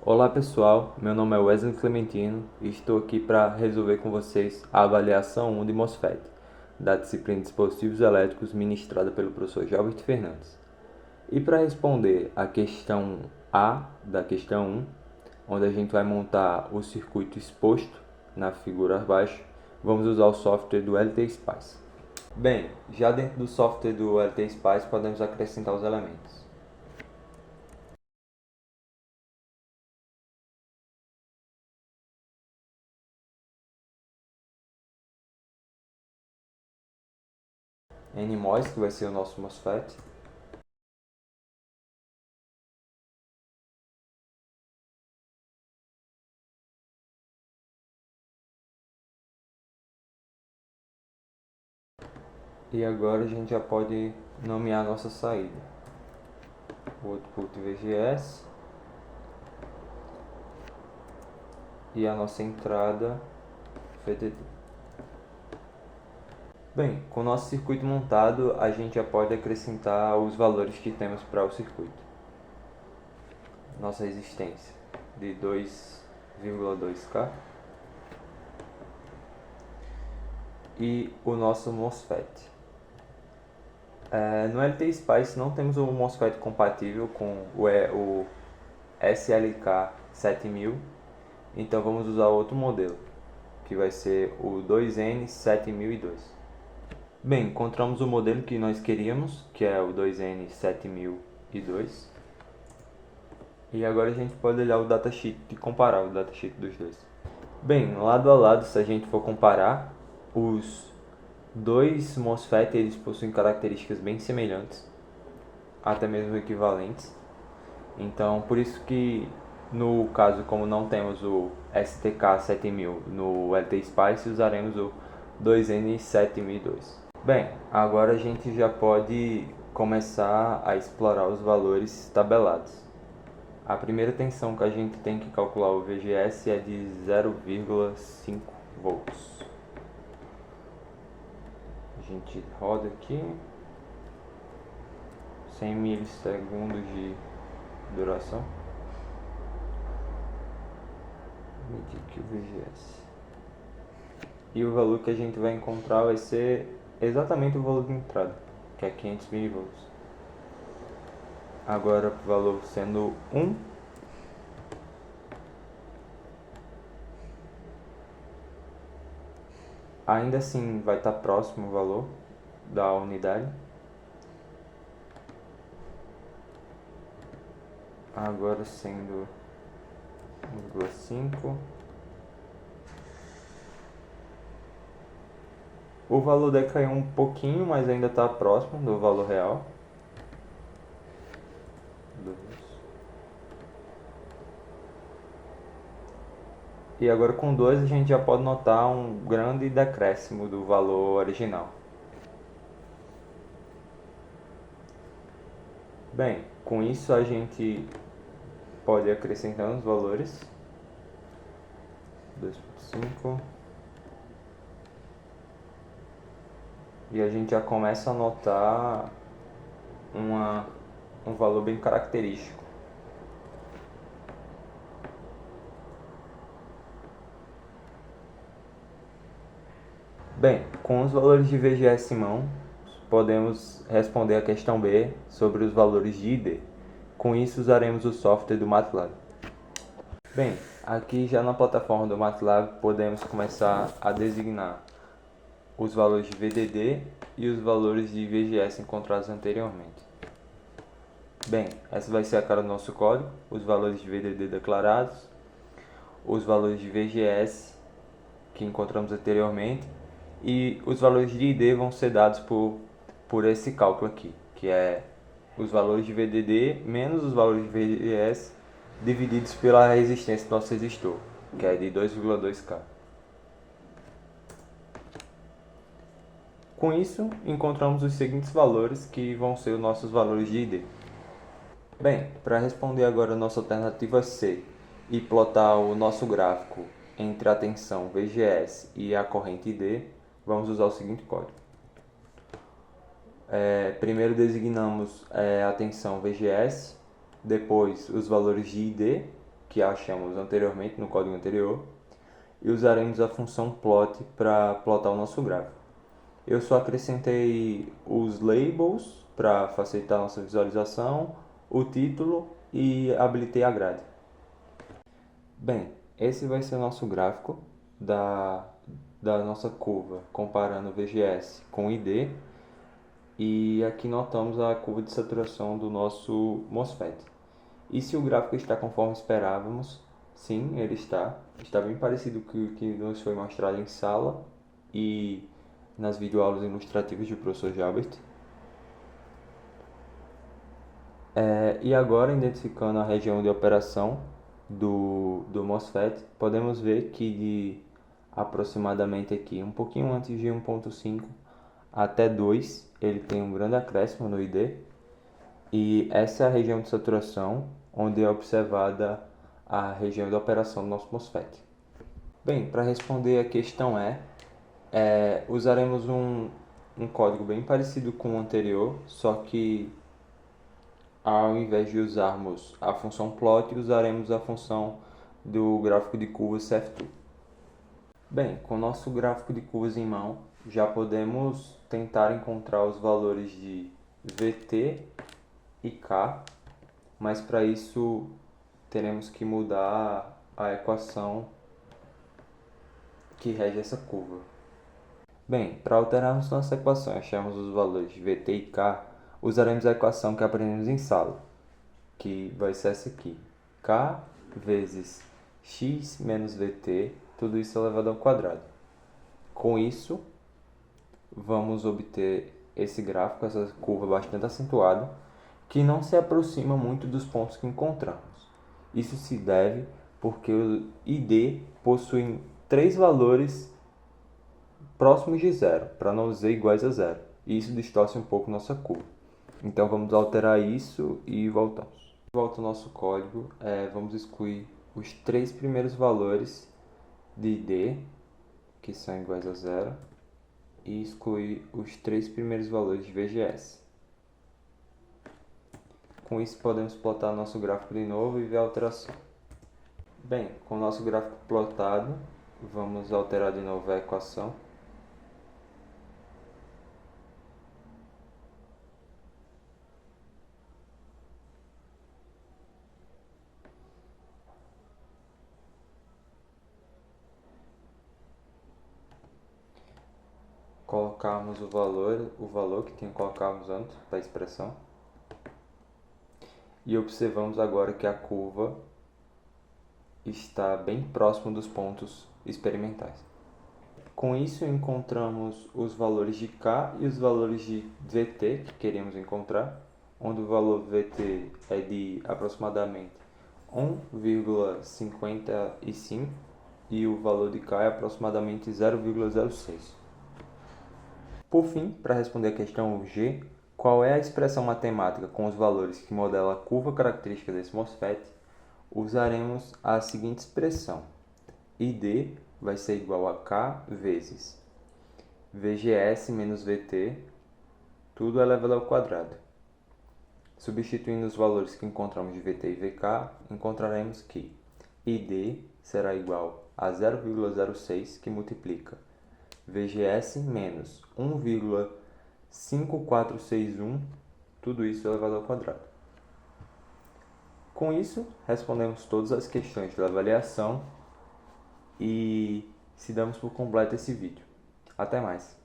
Olá pessoal, meu nome é Wesley Clementino e estou aqui para resolver com vocês a avaliação 1 de MOSFET, da disciplina de Dispositivos Elétricos ministrada pelo professor Gilberto Fernandes. E para responder a questão A da questão 1, onde a gente vai montar o circuito exposto na figura abaixo, vamos usar o software do LTSpice. Bem, já dentro do software do LTSpice podemos acrescentar os elementos. NMOS, que vai ser o nosso MOSFET. E agora a gente já pode nomear a nossa saída. O output VGS e a nossa entrada VDD. Bem, com o nosso circuito montado, a gente já pode acrescentar os valores que temos para o circuito. Nossa resistência de 2,2K e o nosso MOSFET. No LTSpice não temos o MOSFET compatível com o SLK 7000, então vamos usar outro modelo, que vai ser o 2N7002. Bem, encontramos o modelo que nós queríamos, que é o 2N7002. E agora a gente pode olhar o datasheet e comparar o datasheet dos dois. Bem, lado a lado, se a gente for comparar, os dois MOSFET eles possuem características bem semelhantes, até mesmo equivalentes. Então, por isso que no caso, como não temos o STK7000 no LTSpice, usaremos o 2N7002. Bem, agora a gente já pode começar a explorar os valores tabelados. A primeira tensão que a gente tem que calcular o VGS é de 0,5 volts. A gente roda aqui 100 milissegundos de duração. Medir aqui o VGS. E o valor que a gente vai encontrar vai ser exatamente o valor de entrada, que é 500 milivolts. Agora o valor sendo 1, ainda assim vai estar próximo o valor da unidade. Agora sendo 1,5. O valor decaiu um pouquinho, mas ainda está próximo do valor real. 2. E agora com 2 a gente já pode notar um grande decréscimo do valor original. Bem, com isso a gente pode ir acrescentando os valores. 2,5. E a gente já começa a notar um valor bem característico. Bem, com os valores de VGS em mão, podemos responder a questão B sobre os valores de ID. Com isso, usaremos o software do MATLAB. Bem, aqui já na plataforma do MATLAB podemos começar a designar os valores de VDD e os valores de VGS encontrados anteriormente. Bem, essa vai ser a cara do nosso código, os valores de VDD declarados, os valores de VGS que encontramos anteriormente e os valores de ID vão ser dados por esse cálculo aqui, que é os valores de VDD menos os valores de VGS divididos pela resistência do nosso resistor, que é de 2,2K. Com isso, encontramos os seguintes valores que vão ser os nossos valores de ID. Bem, para responder agora a nossa alternativa C e plotar o nosso gráfico entre a tensão VGS e a corrente ID, vamos usar o seguinte código. Primeiro designamos a tensão VGS, depois os valores de ID, que achamos anteriormente no código anterior e usaremos a função plot para plotar o nosso gráfico. Eu só acrescentei os labels para facilitar a nossa visualização, o título e habilitei a grade. Bem, esse vai ser o nosso gráfico da nossa curva, comparando o VGS com o ID. E aqui notamos a curva de saturação do nosso MOSFET. E se o gráfico está conforme esperávamos, sim, ele está. Está bem parecido com o que nos foi mostrado em sala e nas videoaulas ilustrativas do professor Jalbert. E agora, identificando a região de operação do MOSFET, podemos ver que de aproximadamente aqui, um pouquinho antes de 1.5 até 2, ele tem um grande acréscimo no ID. E essa é a região de saturação, onde é observada a região de operação do nosso MOSFET. Bem, para responder a questão usaremos um código bem parecido com o anterior, só que ao invés de usarmos a função plot, usaremos a função do gráfico de curvas CF2. Bem, com o nosso gráfico de curvas em mão, já podemos tentar encontrar os valores de VT e K, mas para isso teremos que mudar a equação que rege essa curva. Bem, para alterarmos nossa equação e acharmos os valores de VT e K, usaremos a equação que aprendemos em sala, que vai ser essa aqui. K vezes x menos VT, tudo isso elevado ao quadrado. Com isso, vamos obter esse gráfico, essa curva bastante acentuada, que não se aproxima muito dos pontos que encontramos. Isso se deve porque o ID possui 3 valores próximos de zero, para não dizer iguais a zero. E isso distorce um pouco nossa curva. Então vamos alterar isso e voltamos. Volta ao nosso código, vamos excluir os 3 primeiros valores de ID, que são iguais a zero, e excluir os 3 primeiros valores de VGS. Com isso podemos plotar nosso gráfico de novo e ver a alteração. Bem, com o nosso gráfico plotado, vamos alterar de novo a equação. Colocarmos o valor que colocamos antes da expressão. E observamos agora que a curva está bem próximo dos pontos experimentais. Com isso, encontramos os valores de K e os valores de VT que queremos encontrar, onde o valor VT é de aproximadamente 1,55 e o valor de K é aproximadamente 0,06. Por fim, para responder a questão G, qual é a expressão matemática com os valores que modela a curva característica desse MOSFET, usaremos a seguinte expressão. ID vai ser igual a K vezes VGS menos VT, tudo elevado ao quadrado. Substituindo os valores que encontramos de VT e VK, encontraremos que ID será igual a 0,06, que multiplica VGS menos 1,5461, tudo isso elevado ao quadrado. Com isso, respondemos todas as questões da avaliação e se damos por completo esse vídeo. Até mais!